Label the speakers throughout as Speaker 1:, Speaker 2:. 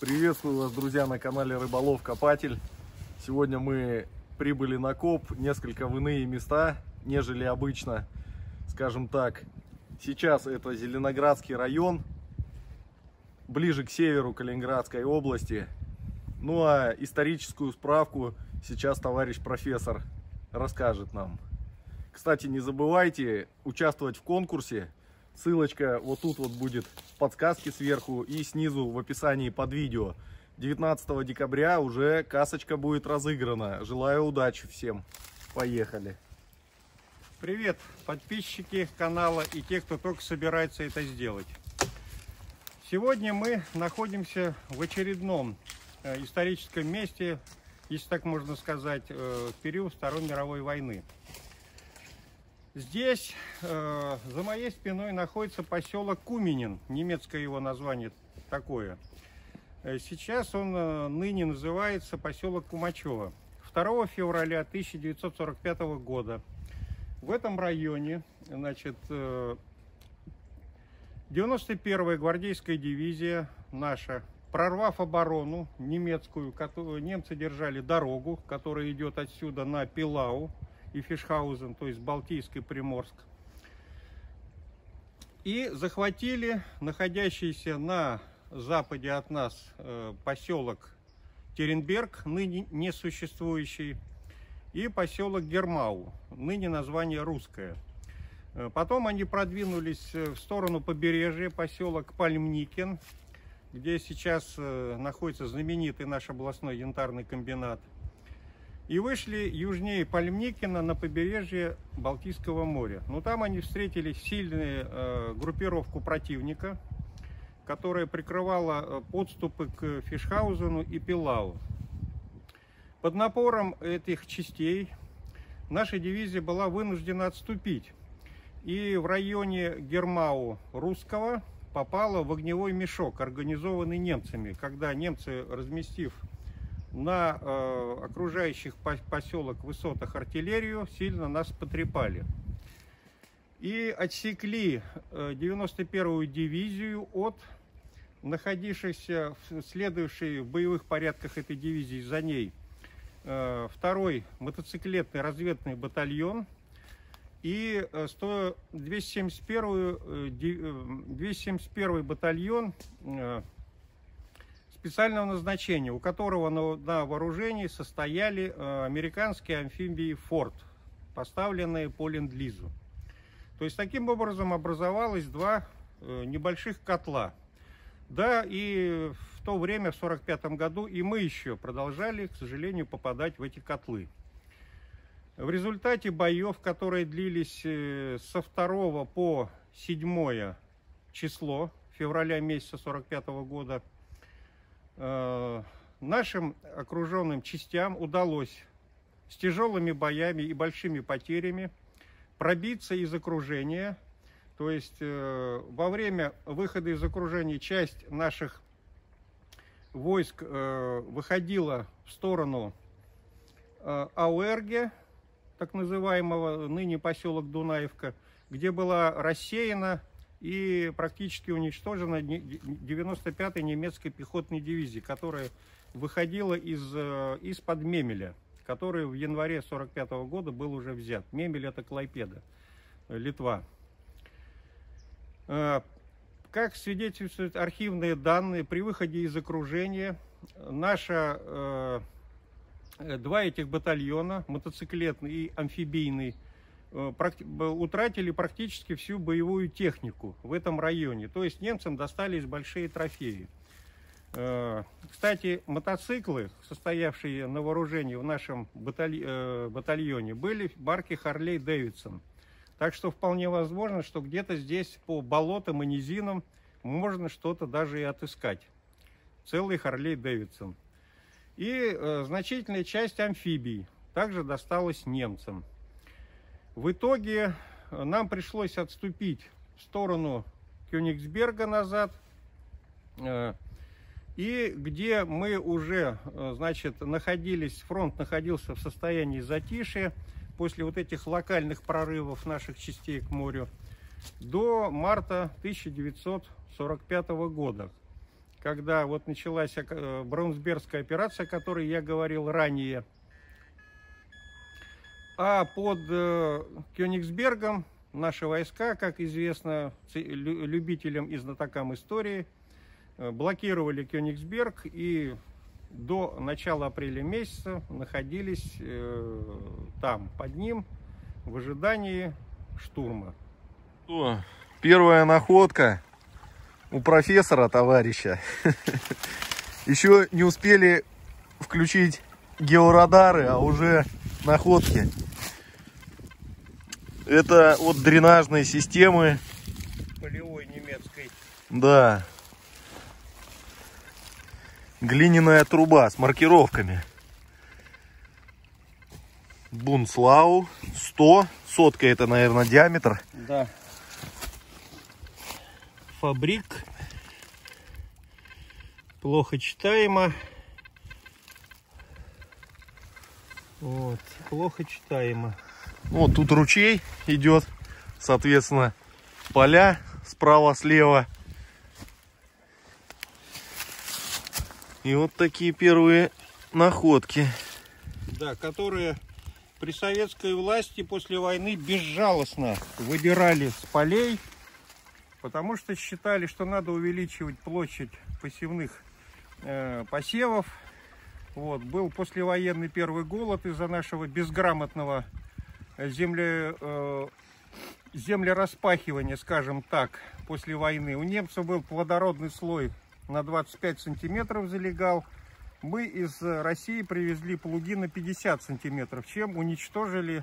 Speaker 1: Приветствую вас, друзья, на канале Рыболов Копатель. Сегодня мы прибыли на коп несколько в иные места, нежели обычно. Скажем так, сейчас это Зеленоградский район, ближе к северу Калининградской области. Ну а историческую справку сейчас товарищ профессор расскажет нам. Кстати, не забывайте участвовать в конкурсе. Ссылочка вот тут вот будет в подсказке сверху и снизу в описании под видео. 19 декабря уже касочка будет разыграна. Желаю удачи всем. Поехали.
Speaker 2: Привет, подписчики канала и те, кто только собирается это сделать. Сегодня мы находимся в очередном историческом месте, если так можно сказать, в период Второй мировой войны. Здесь за моей спиной находится поселок Куменен, немецкое его название такое. Сейчас он ныне называется поселок Кумачево. 2 февраля 1945 года в этом районе, значит, 91-я гвардейская дивизия наша, прорвав оборону немецкую, немцы держали дорогу, которая идет отсюда на Пилау и Фишхаузен, то есть Балтийск и Приморск, и захватили находящийся на западе от нас поселок Теренберг, ныне несуществующий, и поселок Гермау, ныне название русское. Потом они продвинулись в сторону побережья, поселок Пальмникен, где сейчас находится знаменитый наш областной янтарный комбинат, и вышли южнее Пальмникена на побережье Балтийского моря. Но там они встретили сильную группировку противника, которая прикрывала подступы к Фишхаузену и Пилау. Под напором этих частей наша дивизия была вынуждена отступить. И в районе Гермау русского попала в огневой мешок, организованный немцами, когда немцы, разместив на окружающих поселок высотах артиллерию, сильно нас потрепали. И отсекли 91-ю дивизию от находившихся, следующей в боевых порядках этой дивизии за ней, 2-й мотоциклетный разведный батальон и 271-й батальон специального назначения, у которого на вооружении состояли американские амфибии «Форд», поставленные по ленд-лизу. То есть таким образом образовалось два небольших котла. Да, и в то время, в 1945 году, и мы еще продолжали, к сожалению, попадать в эти котлы. В результате боев, которые длились со 2 по 7 число февраля месяца 1945 года, нашим окруженным частям удалось с тяжелыми боями и большими потерями пробиться из окружения. То есть во время выхода из окружения часть наших войск выходила в сторону Ауэрге, так называемого ныне поселок Дунаевка, где была рассеяна и практически уничтожена 95-й немецкой пехотной дивизии, которая выходила из-под Мемеля, который в январе 1945 года был уже взят. Мемель — это Клайпеда, Литва. Как свидетельствуют архивные данные, при выходе из окружения два этих батальона, мотоциклетный и амфибийный, утратили практически всю боевую технику в этом районе. То есть немцам достались большие трофеи. Кстати, мотоциклы, состоявшие на вооружении в нашем батальоне, были марки Харлей-Дэвидсон. Так что вполне возможно, что где-то здесь по болотам и низинам можно что-то даже и отыскать. Целый Харлей-Дэвидсон. И значительная часть амфибий также досталась немцам. В итоге нам пришлось отступить в сторону Кёнигсберга назад, и где мы уже, значит, фронт находился в состоянии затишья после вот этих локальных прорывов наших частей к морю до марта 1945 года, когда вот началась Браунсбергская операция, о которой я говорил ранее. А под Кёнигсбергом наши войска, как известно любителям и знатокам истории, блокировали Кёнигсберг и до начала апреля месяца находились там, под ним, в ожидании штурма.
Speaker 1: Первая находка у профессора, товарища. Еще не успели включить георадары, а уже находки. Это от дренажной системы.
Speaker 2: Полевой немецкой.
Speaker 1: Да. Глиняная труба с маркировками. Бунслау 100. Сотка это, наверное, диаметр.
Speaker 2: Да. Фабрик. Плохо читаемо. Вот. Плохо читаемо.
Speaker 1: Вот тут ручей идет. Соответственно, поля справа-слева. И вот такие первые находки.
Speaker 2: Да, которые при советской власти после войны безжалостно выбирали с полей, потому что считали, что надо увеличивать площадь посевных посевов. Вот, был послевоенный первый голод из-за нашего безграмотного землераспахивания, скажем так, после войны. У немцев был плодородный слой на 25 сантиметров залегал. Мы из России привезли плуги на 50 сантиметров, чем уничтожили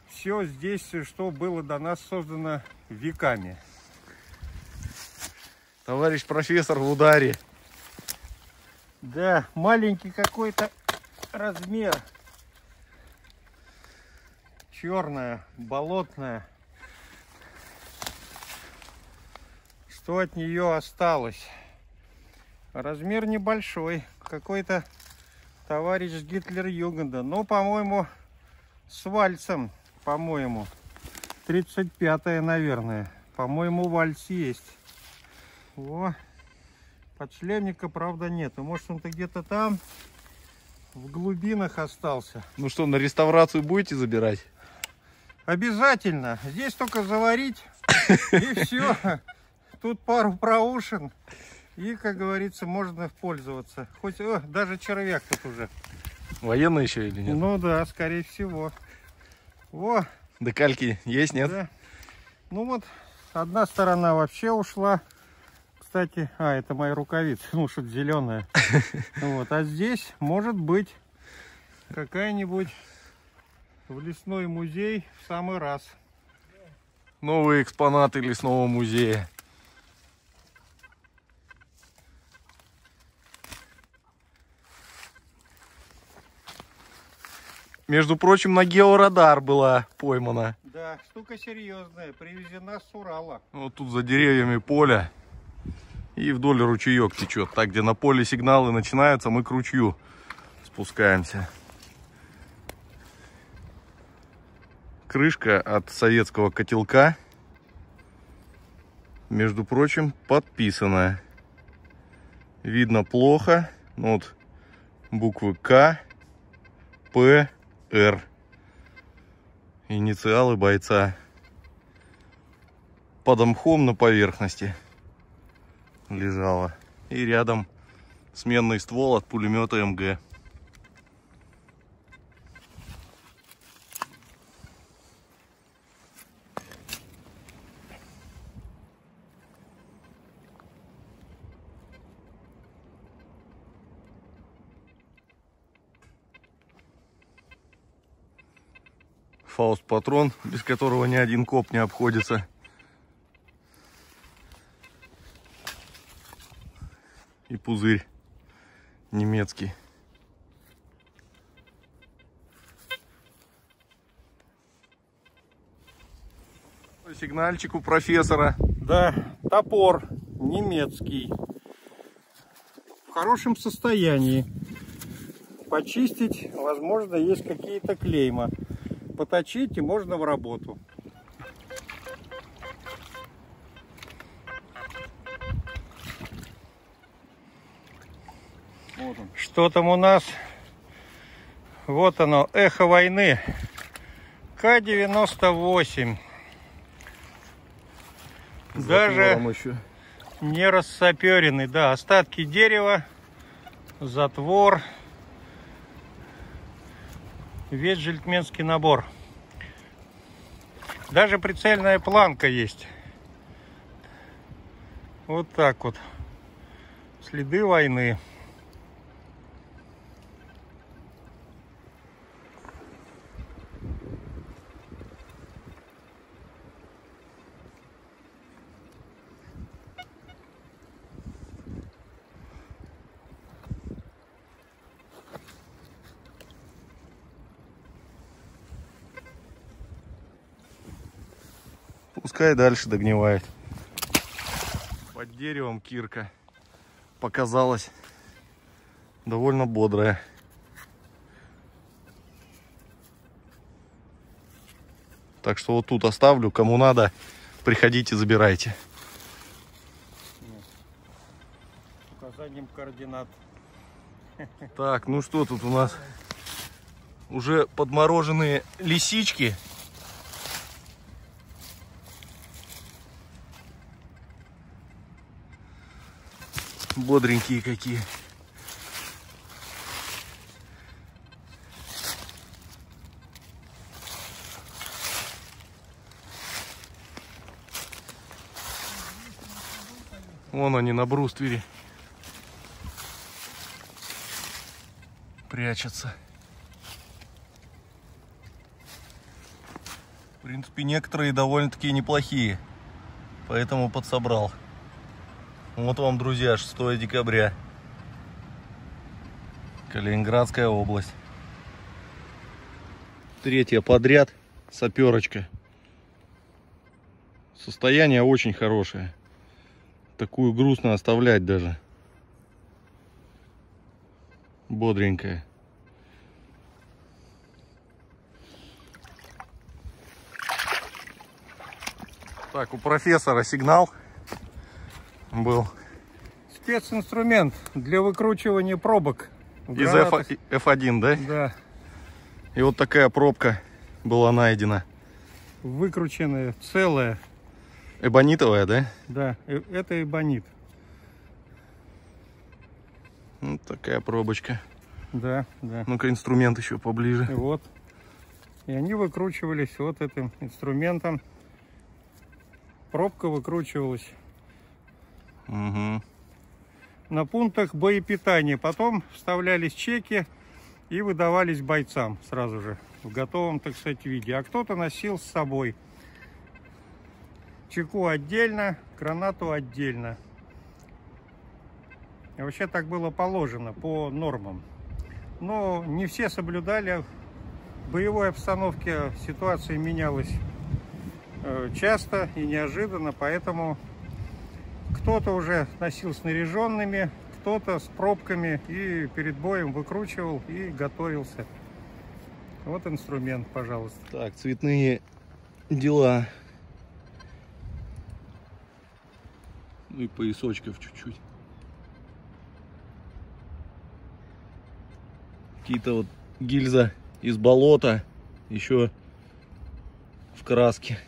Speaker 2: все здесь, что было до нас создано веками.
Speaker 1: Товарищ профессор в ударе.
Speaker 2: Да, маленький какой-то размер. Черная, болотная. Что от нее осталось? Размер небольшой. Какой-то товарищ Гитлер-Югенда. Ну, по-моему, с вальцем. По-моему. 35-е, наверное. По-моему, вальс есть. О, подшлемника, правда, нет. Может, он-то где-то там, в глубинах остался.
Speaker 1: Ну что, на реставрацию будете забирать?
Speaker 2: Обязательно. Здесь только заварить, и все. Тут пару проушин. И, как говорится, можно пользоваться. Хоть даже червяк тут уже.
Speaker 1: Военный еще или нет?
Speaker 2: Ну да, скорее всего. О,
Speaker 1: Декальки есть, нет?
Speaker 2: да. Ну вот, одна сторона вообще ушла. Кстати, это моя рукавица, ну что-то зеленая. Вот, а здесь может быть какая-нибудь в лесной музей в самый раз.
Speaker 1: Новые экспонаты лесного музея. Между прочим, на георадар была поймана.
Speaker 2: Да, штука серьезная, привезена с Урала.
Speaker 1: Вот тут за деревьями поле. И вдоль ручеек течет. Так, где на поле сигналы начинаются, мы к ручью спускаемся. Крышка от советского котелка. Между прочим, подписанная. Видно плохо. Ну, вот буквы К, П, Р. Инициалы бойца. Под мхом на поверхности лежала. И рядом сменный ствол от пулемета МГ. Фауст-патрон, без которого ни один коп не обходится. И пузырь немецкий. Сигнальчик у профессора.
Speaker 2: Да, топор немецкий. В хорошем состоянии. Почистить, возможно, есть какие-то клейма. Поточить и можно в работу.
Speaker 1: Вот он.
Speaker 2: Что там у нас? Вот оно, эхо войны. К-98. Даже
Speaker 1: еще.
Speaker 2: не рассаперенный. Да, остатки дерева, затвор. Весь джентльменский набор. Даже прицельная планка есть. Вот так вот. Следы войны.
Speaker 1: Пускай дальше догнивает. Под деревом кирка показалась довольно бодрая. Так что вот тут оставлю. Кому надо, приходите, забирайте.
Speaker 2: Указанием координат.
Speaker 1: Так, ну что тут у нас? Уже подмороженные лисички. Бодренькие какие. Вон они на бруствере прячутся. В принципе, некоторые довольно-таки неплохие, поэтому подсобрал. Вот вам, друзья, 6 декабря. Калининградская область. 3-я подряд саперочка. Состояние очень хорошее. Такую грустно оставлять даже. Бодренькая. Так, у профессора сигнал был.
Speaker 2: Специнструмент для выкручивания пробок.
Speaker 1: Из F1, да?
Speaker 2: Да.
Speaker 1: И вот такая пробка была найдена.
Speaker 2: Выкрученная, целая.
Speaker 1: Эбонитовая, да?
Speaker 2: Да, это эбонит.
Speaker 1: Вот такая пробочка.
Speaker 2: Да, да.
Speaker 1: Ну-ка, инструмент еще поближе.
Speaker 2: И вот. И они выкручивались вот этим инструментом. Пробка выкручивалась.
Speaker 1: Угу.
Speaker 2: На пунктах боепитания. Потом вставлялись чеки и выдавались бойцам сразу же в готовом, так сказать, виде. А кто-то носил с собой чеку отдельно, гранату отдельно. И вообще так было положено по нормам. Но не все соблюдали. В боевой обстановке ситуация менялась часто и неожиданно, поэтому кто-то уже носил снаряженными, кто-то с пробками и перед боем выкручивал и готовился. Вот инструмент, пожалуйста.
Speaker 1: Так, цветные дела. Ну и поясочков чуть-чуть. Какие-то вот гильза из болота, еще в краске.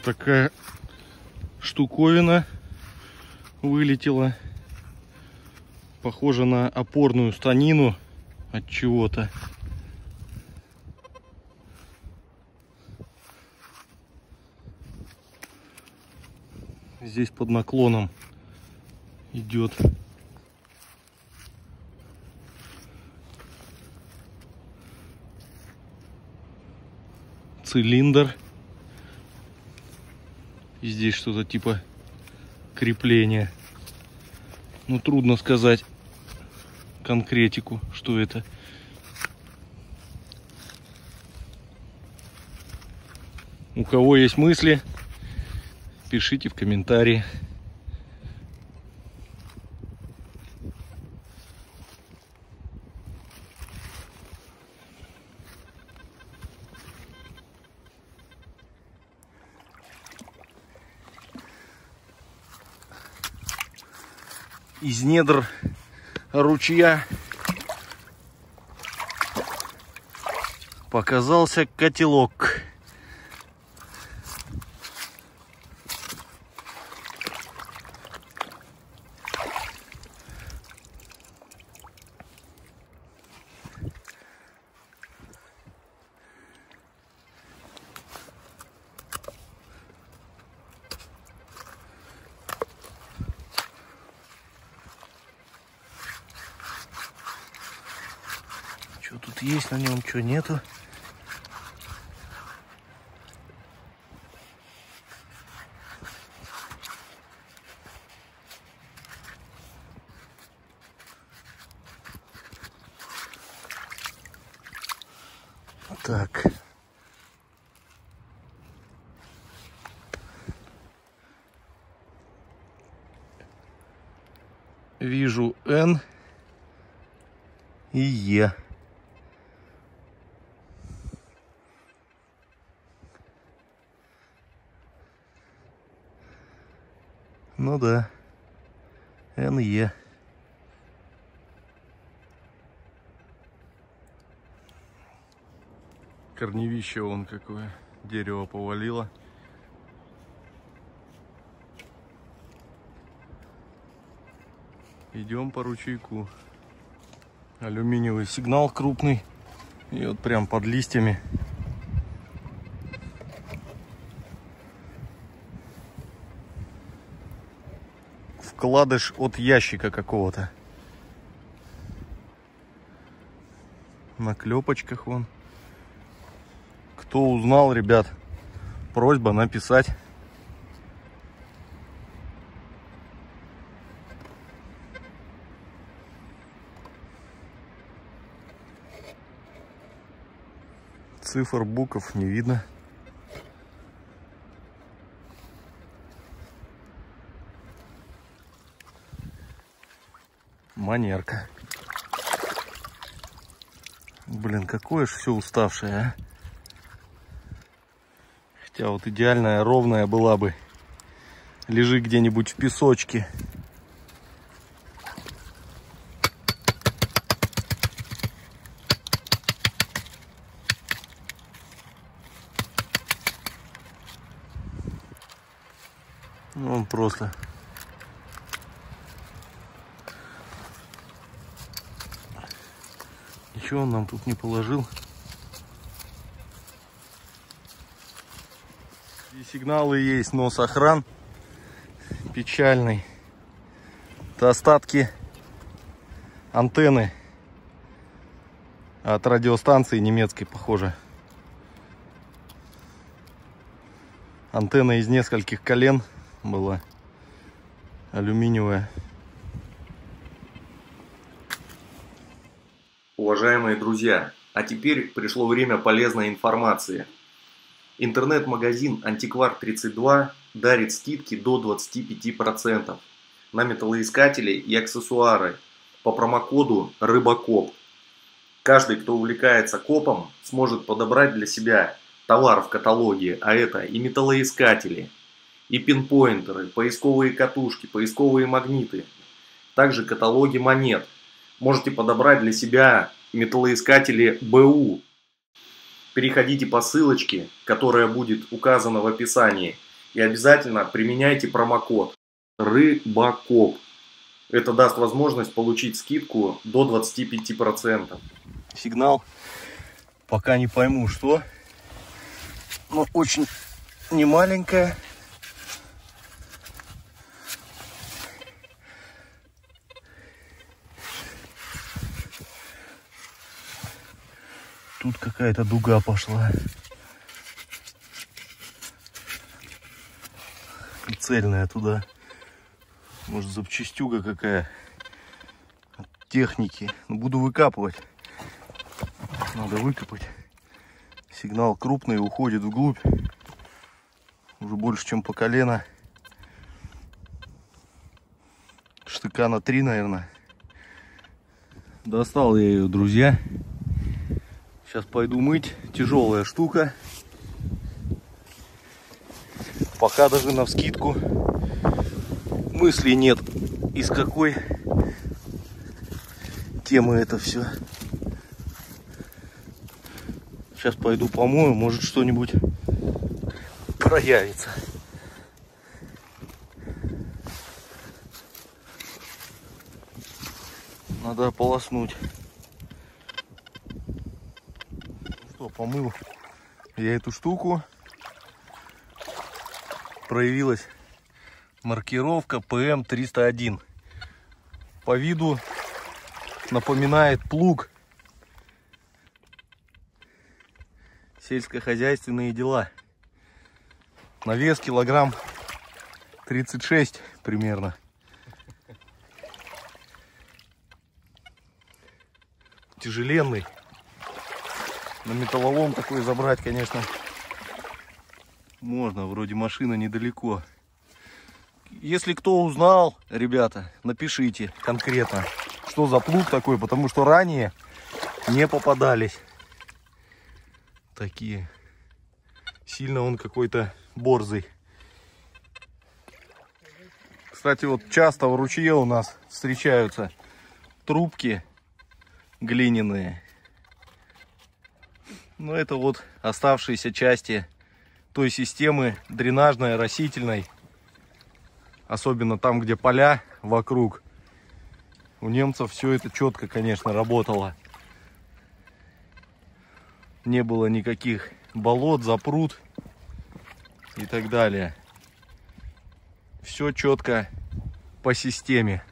Speaker 1: Такая штуковина вылетела. Похоже на опорную станину от чего-то. Здесь под наклоном идет. Цилиндр. И здесь что-то типа крепления. Ну, трудно сказать конкретику, что это. У кого есть мысли, пишите в комментарии. из недр ручья показался котелок. Что тут есть на нем, что нету? Так. Вижу Н и Е. Ну да, НЕ. Корневище вон какое, дерево повалило. Идем по ручейку. Алюминиевый сигнал крупный. И вот прям под листьями. Вкладыш от ящика какого-то. На клепочках вон. Кто узнал, ребят, просьба написать. Цифр, букв не видно. Манерка. Блин, какое ж все уставшее, а? Хотя вот идеальная, ровная была бы. Лежи где-нибудь в песочке. Ну, он просто... Ничего он нам тут не положил. И сигналы есть, но сохран печальный. Это остатки антенны от радиостанции немецкой, похоже. Антенна из нескольких колен была, алюминиевая. Уважаемые друзья, а теперь пришло время полезной информации. Интернет-магазин Антиквар 32 дарит скидки до 25% на металлоискатели и аксессуары по промокоду РЫБАКОП. Каждый, кто увлекается копом, сможет подобрать для себя товар в каталоге, а это и металлоискатели, и пинпоинтеры, поисковые катушки, поисковые магниты, также каталоги монет. Можете подобрать для себя металлоискатели БУ. Переходите по ссылочке, которая будет указана в описании, и обязательно применяйте промокод РЫБАКОП. Это даст возможность получить скидку до 25%. Сигнал, пока не пойму что, но очень немаленькая. Тут какая-то дуга пошла. Цельная туда. Может, запчастюга какая от техники. Но буду выкапывать. Надо выкопать. Сигнал крупный, уходит вглубь. Уже больше, чем по колено. Штыка на 3, наверное. Достал я ее, друзья. Сейчас пойду мыть. Тяжелая штука. Пока даже навскидку мыслей нет, из какой тема это все. Сейчас пойду помою, может что-нибудь проявится. Надо ополоснуть. Что, помыл я эту штуку. Проявилась маркировка ПМ-301. По виду напоминает плуг. Сельскохозяйственные дела. На вес килограмм 36 примерно. Тяжеленный. На металлолом такой забрать, конечно, можно. Вроде машина недалеко. Если кто узнал, ребята, напишите конкретно, что за плуг такой, потому что ранее не попадались такие. Сильно он какой-то борзый. Кстати, вот часто в ручье у нас встречаются трубки глиняные. Но это вот оставшиеся части той системы дренажной, растительной. Особенно там, где поля вокруг. У немцев все это четко, конечно, работало. Не было никаких болот, запрут и так далее. Все четко по системе.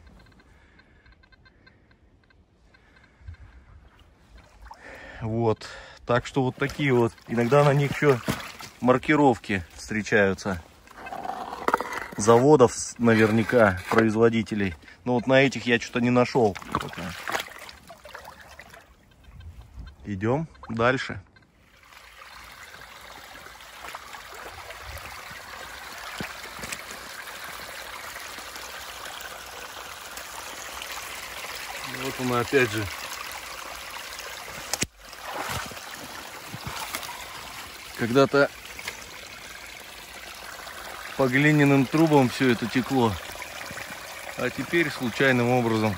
Speaker 1: Вот. Так что вот такие вот. Иногда на них еще маркировки встречаются. Заводов наверняка, производителей. Но вот на этих я что-то не нашел пока. Идем дальше. Вот он опять же. Когда-то по глиняным трубам все это текло, а теперь случайным образом.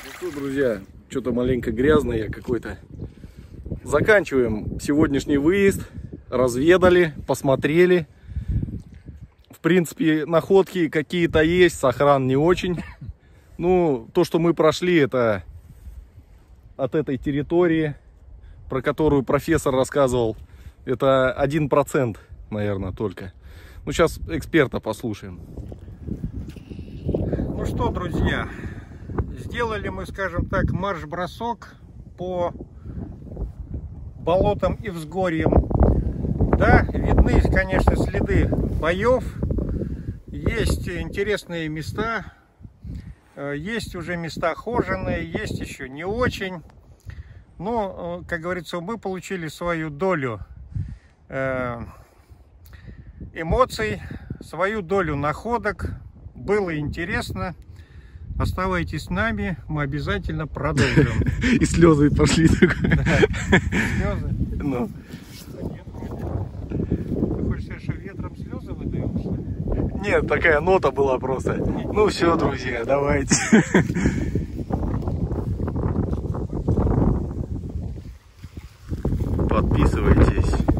Speaker 1: Ну что, друзья, что-то маленько грязно я какой-то. Заканчиваем сегодняшний выезд. Разведали, посмотрели. В принципе, находки какие-то есть, сохран не очень. Ну, то, что мы прошли, это от этой территории, про которую профессор рассказывал, это 1%, наверное, только. Ну, сейчас эксперта послушаем.
Speaker 2: Ну что, друзья, сделали мы, скажем так, марш-бросок по болотам и взгорьям. Да, видны, конечно, следы боев. Есть интересные места, есть уже места хоженые, есть еще не очень. Но, как говорится, мы получили свою долю эмоций, свою долю находок. Было интересно. Оставайтесь с нами, мы обязательно продолжим.
Speaker 1: И слезы пошли.
Speaker 2: Слезы?
Speaker 1: Ну.
Speaker 2: Ты хочешь сказать, что ветром слезы выдаешь?
Speaker 1: Нет, такая нота была просто. Ну все, друзья, давайте. Подписывайтесь.